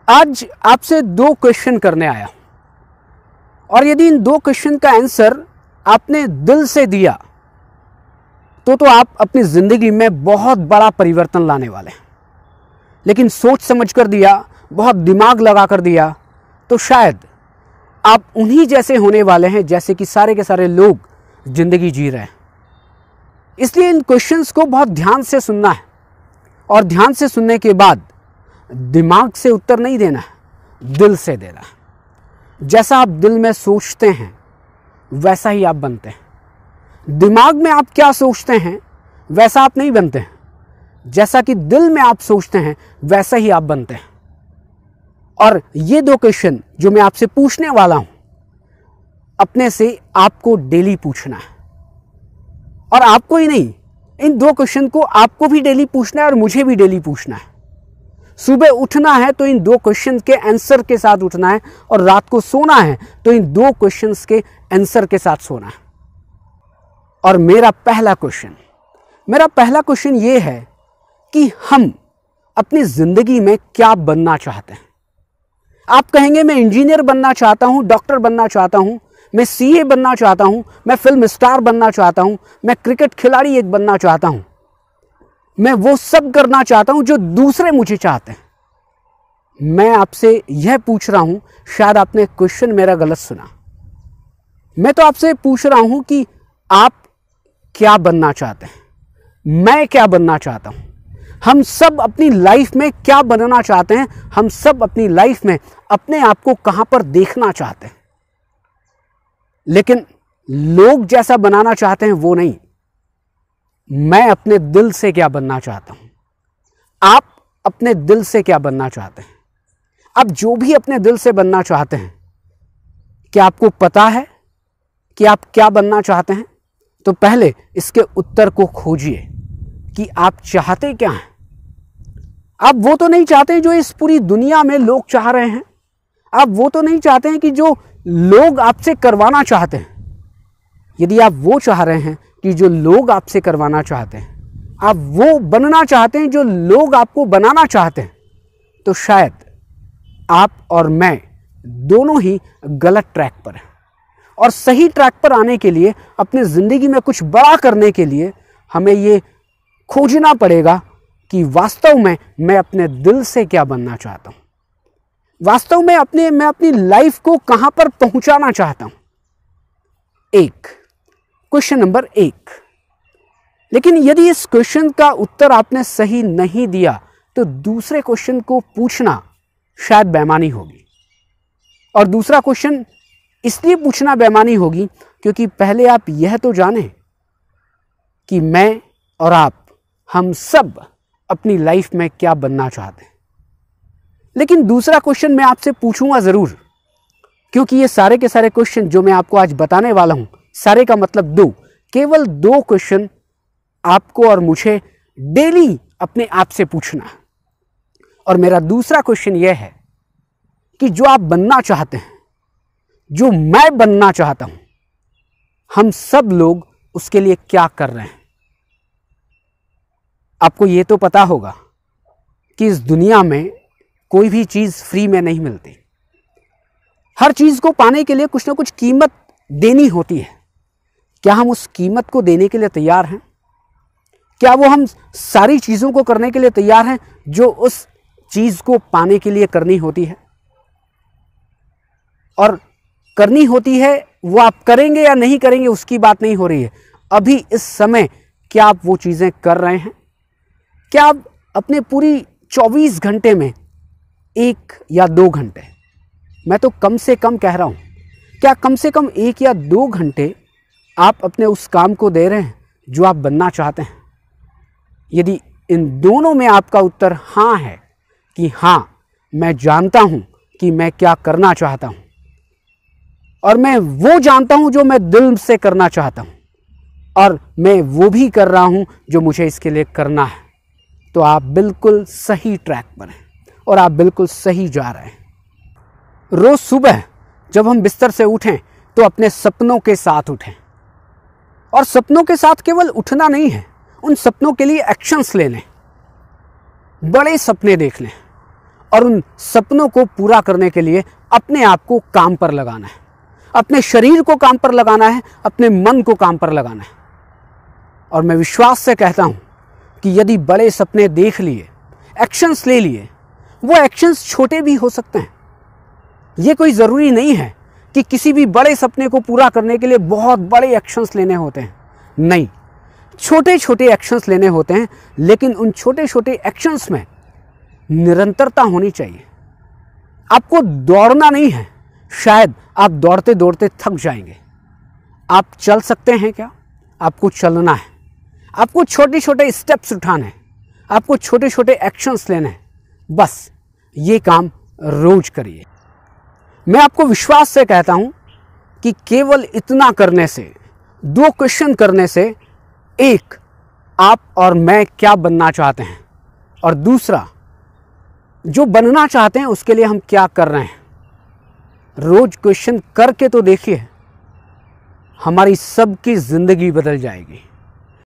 आज आपसे दो क्वेश्चन करने आया और यदि इन दो क्वेश्चन का आंसर आपने दिल से दिया तो आप अपनी जिंदगी में बहुत बड़ा परिवर्तन लाने वाले हैं। लेकिन सोच समझ कर दिया, बहुत दिमाग लगा कर दिया तो शायद आप उन्हीं जैसे होने वाले हैं जैसे कि सारे के सारे लोग जिंदगी जी रहे हैं। इसलिए इन क्वेश्चंस को बहुत ध्यान से सुनना है और ध्यान से सुनने के बाद दिमाग से उत्तर नहीं देना है, दिल से देना है। जैसा आप दिल में सोचते हैं वैसा ही आप बनते हैं। दिमाग में आप क्या सोचते हैं वैसा आप नहीं बनते हैं। जैसा कि दिल में आप सोचते हैं वैसा ही आप बनते हैं। और ये दो क्वेश्चन जो मैं आपसे पूछने वाला हूं, अपने से आपको डेली पूछना है। और आपको ही नहीं, इन दो क्वेश्चन को आपको भी डेली पूछना है और मुझे भी डेली पूछना है। सुबह उठना है तो इन दो क्वेश्चन के आंसर के साथ उठना है और रात को सोना है तो इन दो क्वेश्चंस के आंसर के साथ सोना है। और मेरा पहला क्वेश्चन ये है कि हम अपनी जिंदगी में क्या बनना चाहते हैं। आप कहेंगे मैं इंजीनियर बनना चाहता हूं, डॉक्टर बनना चाहता हूं, मैं सीए बनना चाहता हूं, मैं फिल्म स्टार बनना चाहता हूं, मैं क्रिकेट खिलाड़ी एक बनना चाहता हूं, मैं वो सब करना चाहता हूं जो दूसरे मुझे चाहते हैं। मैं आपसे यह पूछ रहा हूं, शायद आपने क्वेश्चन मेरा गलत सुना। मैं तो आपसे पूछ रहा हूं कि आप क्या बनना चाहते हैं, मैं क्या बनना चाहता हूं। हम सब अपनी लाइफ में क्या बनना चाहते हैं, हम सब अपनी लाइफ में अपने आप को कहां पर देखना चाहते हैं। लेकिन लोग जैसा बनाना चाहते हैं वो नहीं। मैं अपने दिल से क्या बनना चाहता हूं, आप अपने दिल से क्या बनना चाहते हैं। आप जो भी अपने दिल से बनना चाहते हैं, क्या आपको पता है कि आप क्या बनना चाहते हैं? तो पहले इसके उत्तर को खोजिए कि आप चाहते क्या हैं। आप वो तो नहीं चाहते जो इस पूरी दुनिया में लोग चाह रहे हैं। आप वो तो नहीं चाहते हैं कि जो लोग आपसे करवाना चाहते हैं। यदि आप वो चाह रहे हैं कि जो लोग आपसे करवाना चाहते हैं, आप वो बनना चाहते हैं जो लोग आपको बनाना चाहते हैं, तो शायद आप और मैं दोनों ही गलत ट्रैक पर हैं। और सही ट्रैक पर आने के लिए, अपनी जिंदगी में कुछ बड़ा करने के लिए हमें ये खोजना पड़ेगा कि वास्तव में मैं अपने दिल से क्या बनना चाहता हूं। वास्तव में मैं अपनी लाइफ को कहां पर पहुंचाना चाहता हूं। Question number 1। लेकिन यदि इस क्वेश्चन का उत्तर आपने सही नहीं दिया तो दूसरे क्वेश्चन को पूछना शायद बेईमानी होगी। और दूसरा क्वेश्चन इसलिए पूछना बेईमानी होगी क्योंकि पहले आप यह तो जानें कि मैं और आप, हम सब अपनी लाइफ में क्या बनना चाहते हैं। लेकिन दूसरा क्वेश्चन मैं आपसे पूछूंगा जरूर, क्योंकि ये सारे के सारे क्वेश्चन जो मैं आपको आज बताने वाला हूं, सारे का मतलब केवल दो क्वेश्चन आपको और मुझे डेली अपने आप से पूछना है। और मेरा दूसरा क्वेश्चन यह है कि जो आप बनना चाहते हैं, जो मैं बनना चाहता हूं, हम सब लोग उसके लिए क्या कर रहे हैं। आपको यह तो पता होगा कि इस दुनिया में कोई भी चीज फ्री में नहीं मिलती। हर चीज को पाने के लिए कुछ ना कुछ कीमत देनी होती है। क्या हम उस कीमत को देने के लिए तैयार हैं? क्या वो हम सारी चीजों को करने के लिए तैयार हैं जो उस चीज को पाने के लिए करनी होती है? और करनी होती है वो आप करेंगे या नहीं करेंगे उसकी बात नहीं हो रही है। अभी इस समय क्या आप वो चीजें कर रहे हैं? क्या आप अपने पूरी 24 घंटे में 1 या 2 घंटे, मैं तो कम से कम कह रहा हूं, क्या कम से कम 1 या 2 घंटे आप अपने उस काम को दे रहे हैं जो आप बनना चाहते हैं? यदि इन दोनों में आपका उत्तर हाँ है कि हाँ, मैं जानता हूं कि मैं क्या करना चाहता हूं और मैं वो जानता हूं जो मैं दिल से करना चाहता हूं और मैं वो भी कर रहा हूं जो मुझे इसके लिए करना है, तो आप बिल्कुल सही ट्रैक पर हैं और आप बिल्कुल सही जा रहे हैं। रोज सुबह जब हम बिस्तर से उठें तो अपने सपनों के साथ उठें। और सपनों के साथ केवल उठना नहीं है, उन सपनों के लिए एक्शंस ले लें, बड़े सपने देख लें और उन सपनों को पूरा करने के लिए अपने आप को काम पर लगाना है, अपने शरीर को काम पर लगाना है, अपने मन को काम पर लगाना है। और मैं विश्वास से कहता हूं कि यदि बड़े सपने देख लिए, एक्शंस ले लिए, वो एक्शंस छोटे भी हो सकते हैं। ये कोई ज़रूरी नहीं है कि किसी भी बड़े सपने को पूरा करने के लिए बहुत बड़े एक्शंस लेने होते हैं। नहीं, छोटे छोटे एक्शंस लेने होते हैं, लेकिन उन छोटे छोटे एक्शंस में निरंतरता होनी चाहिए। आपको दौड़ना नहीं है, शायद आप दौड़ते दौड़ते थक जाएंगे। आप चल सकते हैं क्या? आपको चलना है, आपको छोटे छोटे स्टेप्स उठाने हैं, आपको छोटे छोटे एक्शंस लेने हैं। बस ये काम रोज करिए। मैं आपको विश्वास से कहता हूं कि केवल इतना करने से, 2 क्वेश्चन करने से, एक, आप और मैं क्या बनना चाहते हैं, और दूसरा, जो बनना चाहते हैं उसके लिए हम क्या कर रहे हैं। रोज क्वेश्चन करके तो देखिए, हमारी सबकी जिंदगी बदल जाएगी।